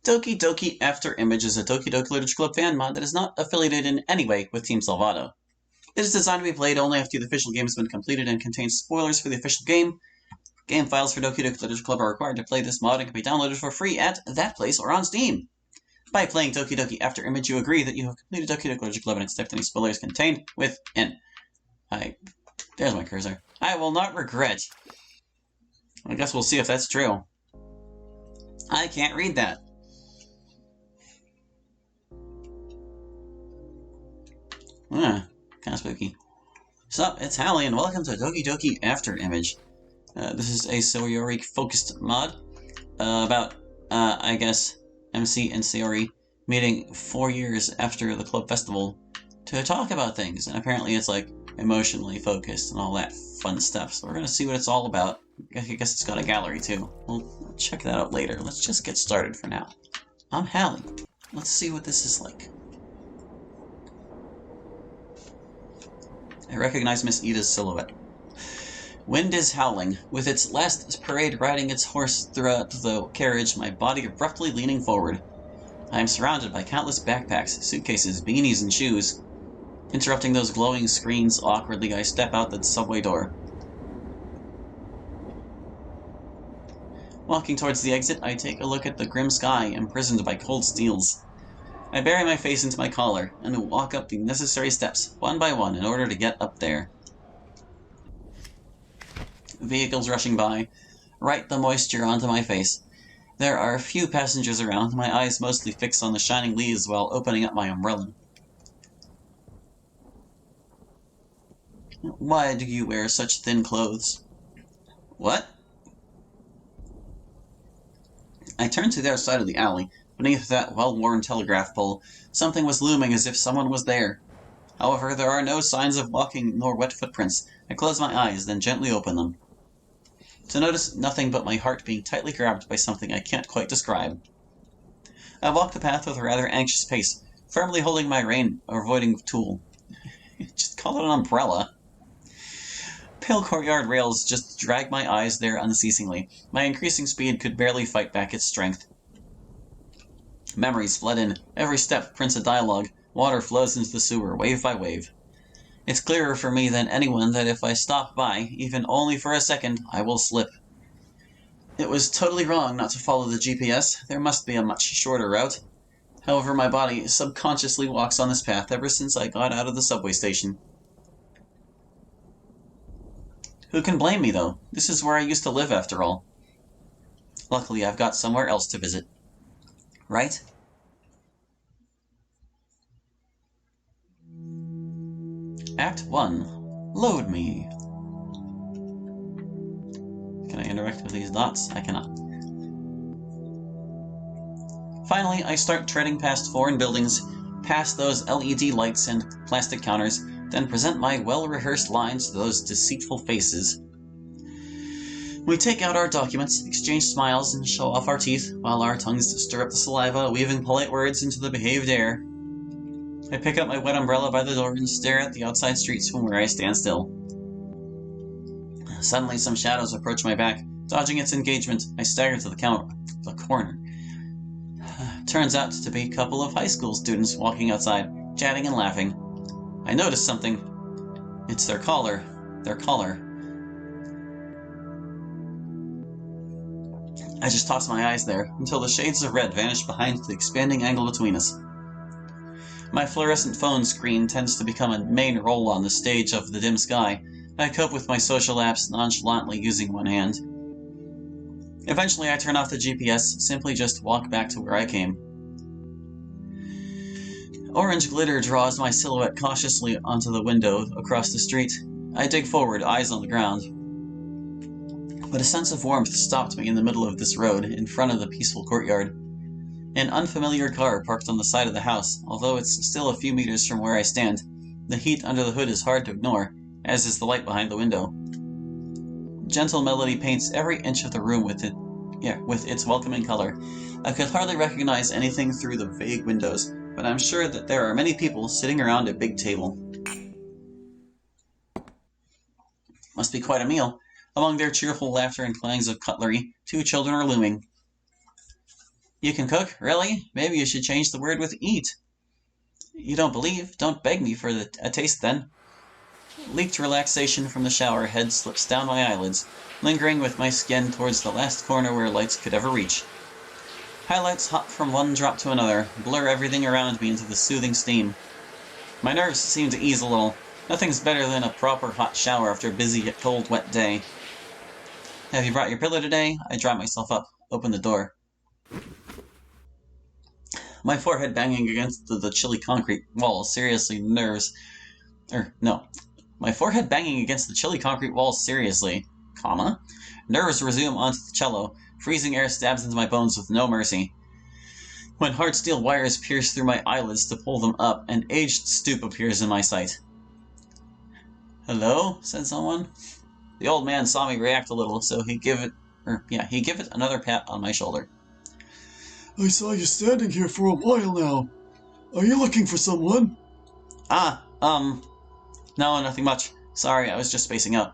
Doki Doki Afterimage is a Doki Doki Literature Club fan mod that is not affiliated in any way with Team Salvato. It is designed to be played only after the official game has been completed and contains spoilers for the official game. Game files for Doki Doki Literature Club are required to play this mod and can be downloaded for free at that place or on Steam. By playing Doki Doki Afterimage, you agree that you have completed Doki Doki Literature Club and accept any spoilers contained within. There's my cursor. I will not regret. I guess we'll see if that's true. I can't read that. Kind of spooky. Sup, it's Hallie, and welcome to Doki Doki Afterimage. This is a Sayori-focused mod about, I guess, MC and Sayori meeting 4 years after the club festival to talk about things, and apparently it's like emotionally focused and all that fun stuff, so we're gonna see what it's all about. I guess it's got a gallery too. We'll check that out later. Let's just get started for now. I'm Hallie. Let's see what this is like. I recognize Miss Ida's silhouette. Wind is howling. With its last parade riding its horse throughout the carriage, my body abruptly leaning forward. I am surrounded by countless backpacks, suitcases, beanies, and shoes. Interrupting those glowing screens awkwardly, I step out the subway door. Walking towards the exit, I take a look at the grim sky, imprisoned by cold steels. I bury my face into my collar, and walk up the necessary steps, one by one, in order to get up there. Vehicles rushing by, right the moisture onto my face. There are a few passengers around, my eyes mostly fixed on the shining leaves while opening up my umbrella. Why do you wear such thin clothes? What? I turned to the other side of the alley. Beneath that well-worn telegraph pole, something was looming as if someone was there. However, there are no signs of walking nor wet footprints. I close my eyes, then gently open them. To notice nothing but my heart being tightly grabbed by something I can't quite describe. I walk the path with a rather anxious pace, firmly holding my rain-avoiding tool. Just call it an umbrella. Pale courtyard rails just drag my eyes there unceasingly. My increasing speed could barely fight back its strength. Memories flood in. Every step prints a dialogue. Water flows into the sewer, wave by wave. It's clearer for me than anyone that if I stop by, even only for a second, I will slip. It was totally wrong not to follow the GPS. There must be a much shorter route. However, my body subconsciously walks on this path ever since I got out of the subway station. Who can blame me, though? This is where I used to live, after all. Luckily, I've got somewhere else to visit. Right? Act 1. Load me. Can I interact with these dots? I cannot. Finally, I start treading past foreign buildings, past those LED lights and plastic counters, then present my well-rehearsed lines to those deceitful faces. We take out our documents, exchange smiles, and show off our teeth, while our tongues stir up the saliva, weaving polite words into the behaved air. I pick up my wet umbrella by the door and stare at the outside streets from where I stand still. Suddenly, some shadows approach my back. Dodging its engagement, I stagger to the corner. Turns out to be a couple of high school students walking outside, chatting and laughing. I notice something. It's their collar. I just toss my eyes there, until the shades of red vanish behind the expanding angle between us. My fluorescent phone screen tends to become a main role on the stage of the dim sky. I cope with my social apps nonchalantly using one hand. Eventually I turn off the GPS, simply just walk back to where I came. Orange glitter draws my silhouette cautiously onto the window across the street. I dig forward, eyes on the ground. But a sense of warmth stopped me in the middle of this road, in front of the peaceful courtyard. An unfamiliar car parked on the side of the house, although it's still a few meters from where I stand. The heat under the hood is hard to ignore, as is the light behind the window. Gentle melody paints every inch of the room with its welcoming color. I could hardly recognize anything through the vague windows, but I'm sure that there are many people sitting around a big table. Must be quite a meal. Among their cheerful laughter and clangs of cutlery, 2 children are looming. You can cook? Really? Maybe you should change the word with eat. You don't believe? Don't beg me for a taste then. Leaked relaxation from the shower head slips down my eyelids, lingering with my skin towards the last corner where lights could ever reach. Highlights hop from one drop to another, blur everything around me into the soothing steam. My nerves seem to ease a little. Nothing's better than a proper hot shower after a busy yet cold, wet day. Have you brought your pillow today? I dry myself up, open the door. My forehead banging against the chilly concrete wall seriously nerves... My forehead banging against the chilly concrete wall seriously, nerves resume onto the cello. Freezing air stabs into my bones with no mercy. When hard steel wires pierce through my eyelids to pull them up, an aged stoop appears in my sight. Hello? Said someone. The old man saw me react a little, so he gave it another pat on my shoulder. I saw you standing here for a while now. Are you looking for someone? No, nothing much. Sorry, I was just spacing out.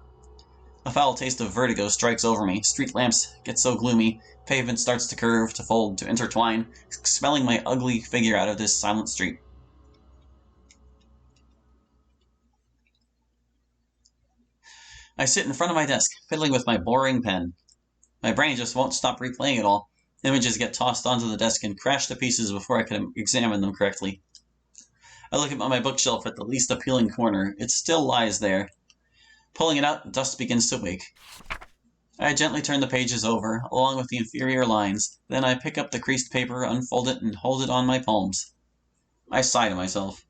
A foul taste of vertigo strikes over me. Street lamps get so gloomy. Pavement starts to curve, to fold, to intertwine, expelling my ugly figure out of this silent street. I sit in front of my desk, fiddling with my boring pen. My brain just won't stop replaying it all. Images get tossed onto the desk and crash to pieces before I can examine them correctly. I look at my bookshelf at the least appealing corner. It still lies there. Pulling it out, dust begins to wake. I gently turn the pages over, along with the inferior lines. Then I pick up the creased paper, unfold it, and hold it on my palms. I sigh to myself.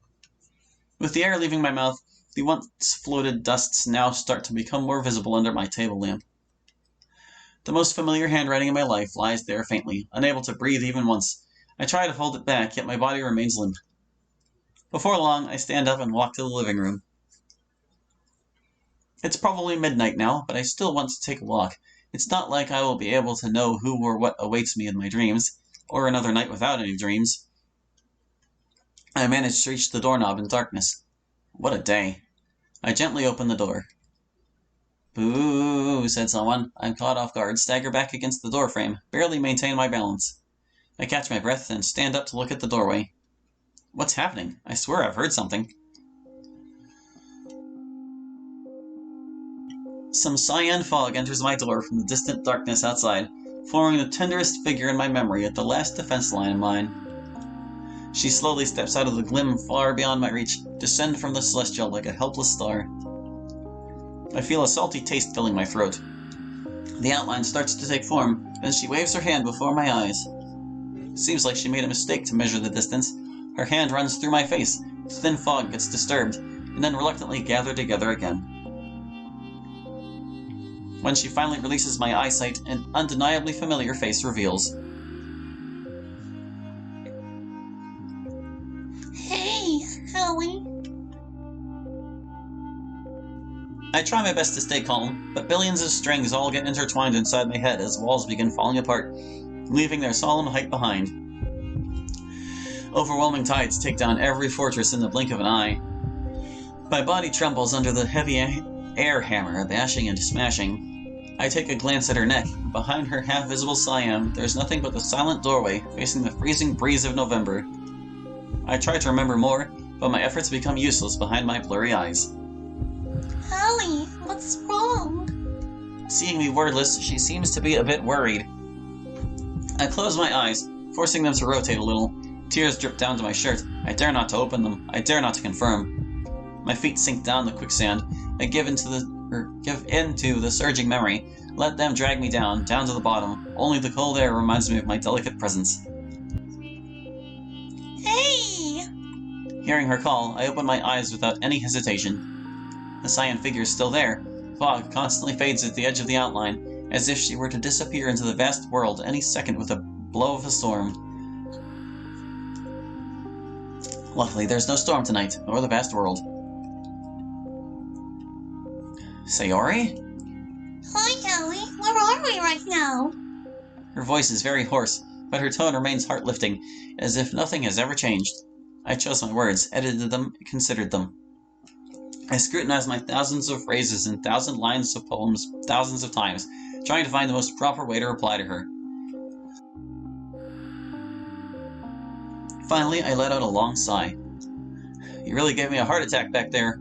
With the air leaving my mouth, the once floated dusts now start to become more visible under my table lamp. The most familiar handwriting in my life lies there faintly, unable to breathe even once. I try to hold it back, yet my body remains limp. Before long, I stand up and walk to the living room. It's probably midnight now, but I still want to take a walk. It's not like I will be able to know who or what awaits me in my dreams, or another night without any dreams. I manage to reach the doorknob in darkness. What a day. I gently open the door. Boo, said someone. I'm caught off guard, stagger back against the doorframe, barely maintain my balance. I catch my breath and stand up to look at the doorway. What's happening? I swear I've heard something. Some cyan fog enters my door from the distant darkness outside, forming the tenderest figure in my memory at the last defense line of mine. She slowly steps out of the glim far beyond my reach, descend from the celestial like a helpless star. I feel a salty taste filling my throat. The outline starts to take form, then she waves her hand before my eyes. Seems like she made a mistake to measure the distance. Her hand runs through my face, the thin fog gets disturbed, and then reluctantly gathered together again. When she finally releases my eyesight, an undeniably familiar face reveals. Hey, Ellie. I try my best to stay calm, but billions of strings all get intertwined inside my head as walls begin falling apart, leaving their solemn height behind. Overwhelming tides take down every fortress in the blink of an eye. My body trembles under the heavy air hammer, bashing and smashing. I take a glance at her neck. Behind her half-visible cyan, there's nothing but the silent doorway, facing the freezing breeze of November. I try to remember more, but my efforts become useless behind my blurry eyes. Ellie, what's wrong? Seeing me wordless, she seems to be a bit worried. I close my eyes, forcing them to rotate a little. Tears drip down to my shirt. I dare not to open them. I dare not to confirm. My feet sink down the quicksand. I give into the surging memory. Let them drag me down to the bottom. Only the cold air reminds me of my delicate presence. Hey! Hearing her call, I open my eyes without any hesitation. The cyan figure is still there. Fog constantly fades at the edge of the outline, as if she were to disappear into the vast world any second with a blow of a storm. Luckily, there's no storm tonight, nor the vast world. Sayori? Hi, Ellie. Where are we right now? Her voice is very hoarse, but her tone remains heart-lifting, as if nothing has ever changed. I chose my words, edited them, considered them. I scrutinized my thousands of phrases and 1,000 lines of poems thousands of times, trying to find the most proper way to reply to her. Finally, I let out a long sigh. You really gave me a heart attack back there.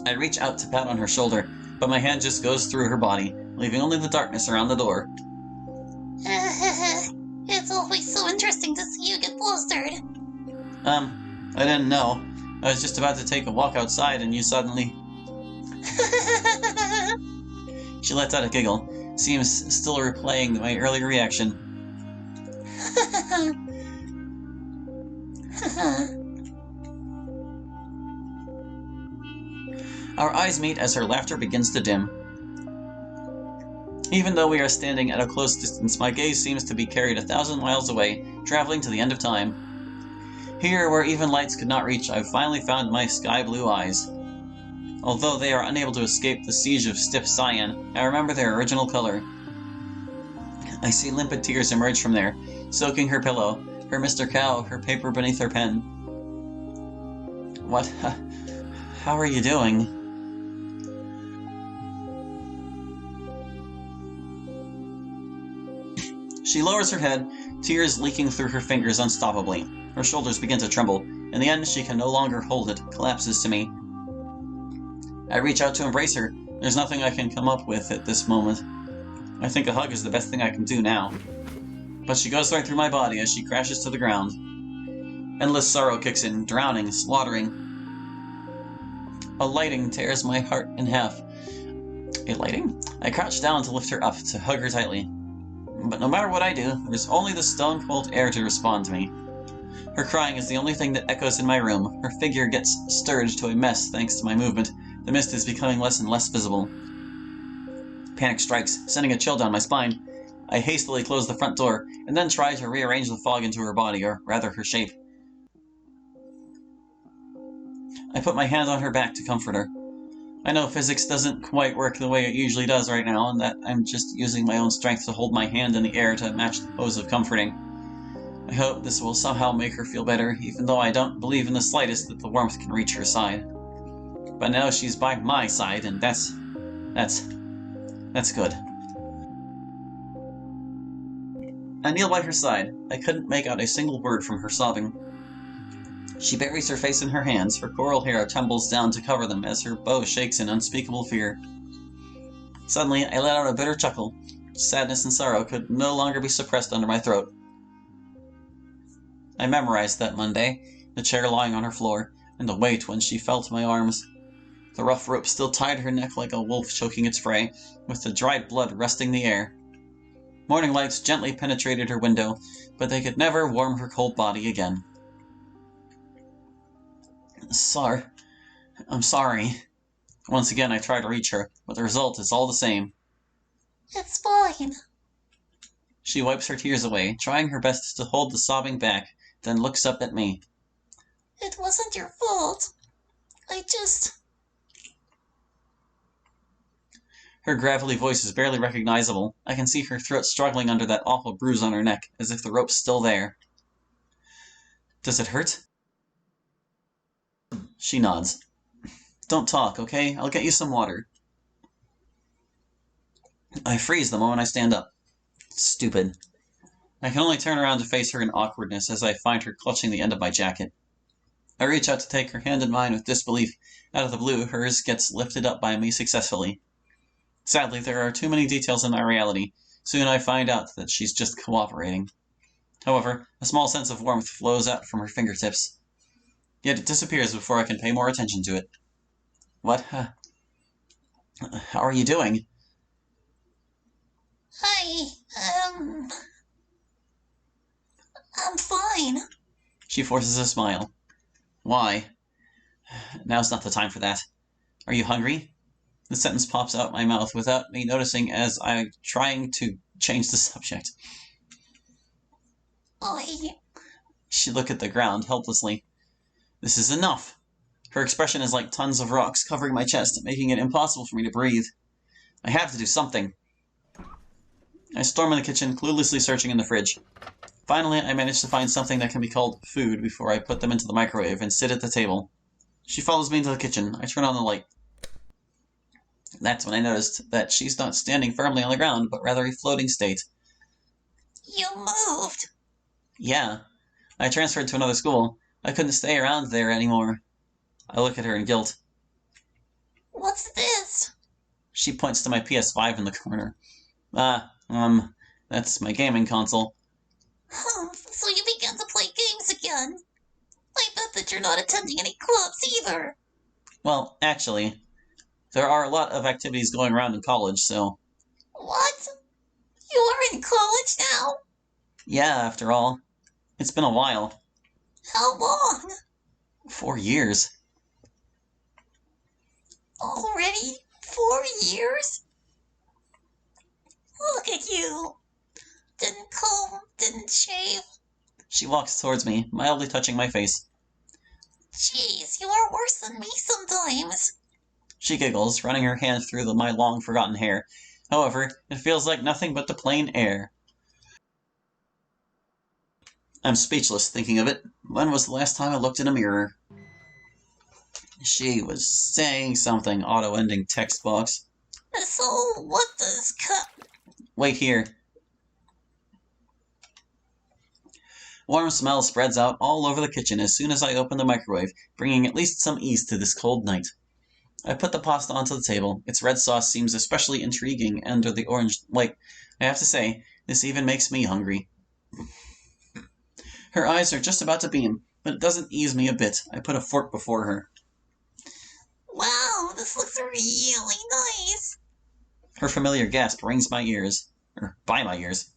I reach out to pat on her shoulder, but my hand just goes through her body, leaving only the darkness around the door. It's always so interesting to see you get flustered. I didn't know. I was just about to take a walk outside and you suddenly... She lets out a giggle, seems still replaying my earlier reaction. Our eyes meet as her laughter begins to dim. Even though we are standing at a close distance, my gaze seems to be carried 1,000 miles away, traveling to the end of time. Here, where even lights could not reach, I've finally found my sky-blue eyes. Although they are unable to escape the siege of stiff cyan, I remember their original color. I see limpid tears emerge from there, soaking her pillow, her Mr. Cow, her paper beneath her pen. What? How are you doing? She lowers her head, tears leaking through her fingers unstoppably. Her shoulders begin to tremble. In the end, she can no longer hold it, collapses to me. I reach out to embrace her. There's nothing I can come up with at this moment. I think a hug is the best thing I can do now. But she goes right through my body as she crashes to the ground. Endless sorrow kicks in, drowning, slaughtering. A lighting tears my heart in half. A lighting? I crouch down to lift her up, to hug her tightly. But no matter what I do, there's only the stone-cold air to respond to me. Her crying is the only thing that echoes in my room. Her figure gets stirred to a mess thanks to my movement. The mist is becoming less and less visible. Panic strikes, sending a chill down my spine. I hastily close the front door, and then try to rearrange the fog into her body, or rather her shape. I put my hand on her back to comfort her. I know physics doesn't quite work the way it usually does right now, and that I'm just using my own strength to hold my hand in the air to match the pose of comforting. I hope this will somehow make her feel better, even though I don't believe in the slightest that the warmth can reach her side. But now she's by my side, and that's good. I kneel by her side. I couldn't make out a single word from her sobbing. She buries her face in her hands, her coral hair tumbles down to cover them as her bow shakes in unspeakable fear. Suddenly, I let out a bitter chuckle. Sadness and sorrow could no longer be suppressed under my throat. I memorized that Monday, the chair lying on her floor, and the weight when she fell to my arms. The rough rope still tied her neck like a wolf choking its prey, with the dried blood rusting the air. Morning lights gently penetrated her window, but they could never warm her cold body again. I'm sorry. Once again I try to reach her, but the result is all the same. It's fine. She wipes her tears away, trying her best to hold the sobbing back, then looks up at me. It wasn't your fault. I just... Her gravelly voice is barely recognizable. I can see her throat struggling under that awful bruise on her neck, as if the rope's still there. Does it hurt? She nods. Don't talk, okay? I'll get you some water. I freeze the moment I stand up. Stupid. I can only turn around to face her in awkwardness as I find her clutching the end of my jacket. I reach out to take her hand in mine with disbelief. Out of the blue, hers gets lifted up by me successfully. Sadly, there are too many details in my reality. Soon I find out that she's just cooperating. However, a small sense of warmth flows out from her fingertips. Yet it disappears before I can pay more attention to it. What? How are you doing? I'm fine. She forces a smile. Why? Now's not the time for that. Are you hungry? The sentence pops out my mouth without me noticing as I'm trying to change the subject. She looked at the ground helplessly. This is enough. Her expression is like tons of rocks covering my chest, making it impossible for me to breathe. I have to do something. I storm in the kitchen, cluelessly searching in the fridge. Finally, I manage to find something that can be called food before I put them into the microwave and sit at the table. She follows me into the kitchen. I turn on the light. That's when I noticed that she's not standing firmly on the ground, but rather a floating state. You moved. Yeah. I transferred to another school. I couldn't stay around there anymore. I look at her in guilt. What's this? She points to my PS5 in the corner. That's my gaming console. So you began to play games again. I bet that you're not attending any clubs either. Well, actually, there are a lot of activities going around in college, so... What? You are in college now? Yeah, after all. It's been a while. How long? 4 years. Already? 4 years? Look at you. Didn't comb, didn't shave. She walks towards me, mildly touching my face. Jeez, you are worse than me sometimes. She giggles, running her hand through my long-forgotten hair. However, it feels like nothing but the plain air. I'm speechless thinking of it. When was the last time I looked in a mirror? She was saying something, auto-ending text box. So, what does Wait here. Warm smell spreads out all over the kitchen as soon as I open the microwave, bringing at least some ease to this cold night. I put the pasta onto the table. Its red sauce seems especially intriguing under the orange light. I have to say, this even makes me hungry. Her eyes are just about to beam, but it doesn't ease me a bit. I put a fork before her. Wow, this looks really nice. Her familiar gasp rings my ears. Or by my ears.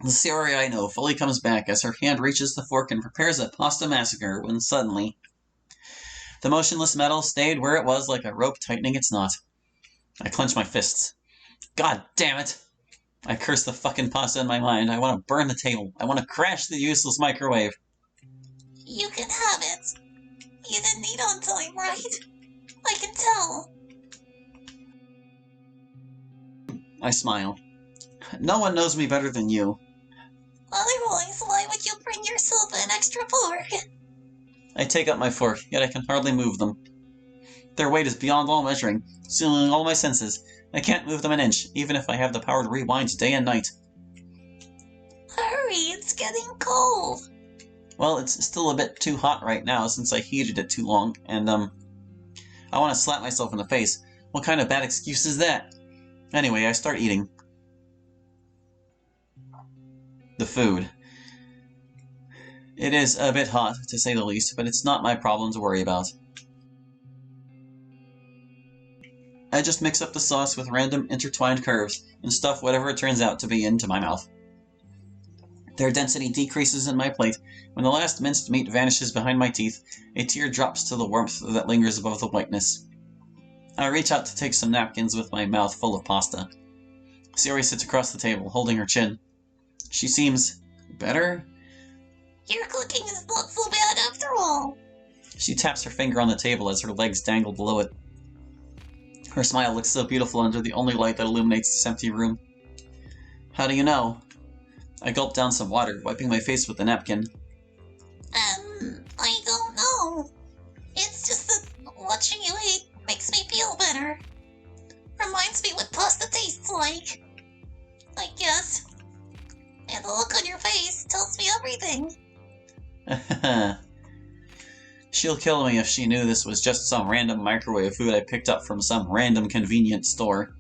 The Sayori I know fully comes back as her hand reaches the fork and prepares a pasta massacre when suddenly... The motionless metal stayed where it was like a rope tightening its knot. I clench my fists. God damn it! I curse the fucking pasta in my mind. I want to burn the table. I want to crash the useless microwave. You can have it. You didn't eat on time, right? I can tell. I smile. No one knows me better than you. Otherwise, why would you bring yourself an extra fork? I take up my fork, yet I can hardly move them. Their weight is beyond all measuring, sealing all my senses. I can't move them an inch, even if I have the power to rewind day and night. Hurry, it's getting cold. Well, it's still a bit too hot right now since I heated it too long, and, I want to slap myself in the face. What kind of bad excuse is that? Anyway, I start eating. The food. It is a bit hot, to say the least, but it's not my problem to worry about. I just mix up the sauce with random intertwined curves and stuff whatever it turns out to be into my mouth. Their density decreases in my plate. When the last minced meat vanishes behind my teeth, a tear drops to the warmth that lingers above the whiteness. I reach out to take some napkins with my mouth full of pasta. Sayori sits across the table, holding her chin. She seems... better? Your cooking is not so bad after all. She taps her finger on the table as her legs dangle below it. Her smile looks so beautiful under the only light that illuminates this empty room. How do you know? I gulp down some water, wiping my face with the napkin. I don't know. It's just that watching you eat makes me feel better. Reminds me what pasta tastes like. I guess. And the look on your face tells me everything. She'll kill me if she knew this was just some random microwave food I picked up from some random convenience store.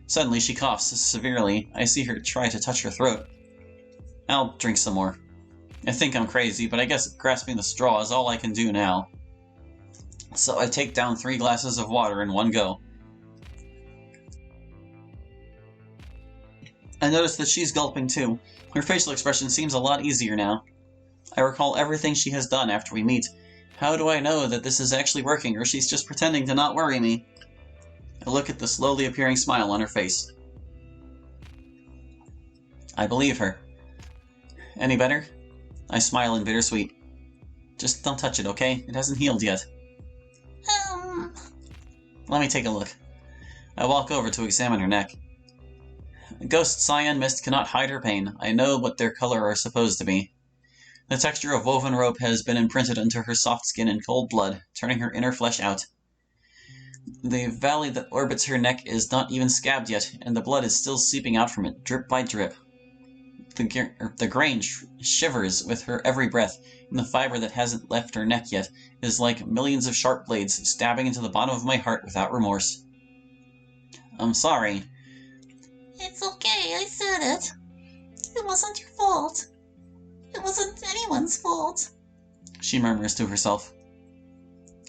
Suddenly she coughs severely. I see her try to touch her throat. I'll drink some more. I think I'm crazy, but I guess grasping the straw is all I can do now. So I take down 3 glasses of water in one go. I notice that she's gulping too. Her facial expression seems a lot easier now. I recall everything she has done after we meet. How do I know that this is actually working, or she's just pretending to not worry me? I look at the slowly appearing smile on her face. I believe her. Any better? I smile in bittersweet. Just don't touch it, okay? It hasn't healed yet. Let me take a look. I walk over to examine her neck. Ghost cyan mist cannot hide her pain. I know what their color are supposed to be. The texture of woven rope has been imprinted into her soft skin in cold blood, turning her inner flesh out. The valley that orbits her neck is not even scabbed yet, and the blood is still seeping out from it, drip by drip. The grain shivers with her every breath, and the fiber that hasn't left her neck yet is like millions of sharp blades stabbing into the bottom of my heart without remorse. I'm sorry. It's okay, I said it. It wasn't your fault. It wasn't anyone's fault. She murmurs to herself.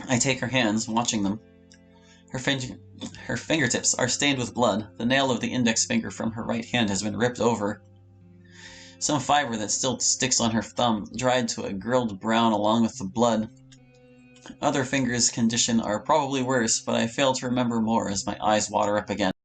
I take her hands, watching them. Her fingertips are stained with blood. The nail of the index finger from her right hand has been ripped over. Some fiber that still sticks on her thumb, dried to a grilled brown along with the blood. Other fingers' condition are probably worse, but I fail to remember more as my eyes water up again.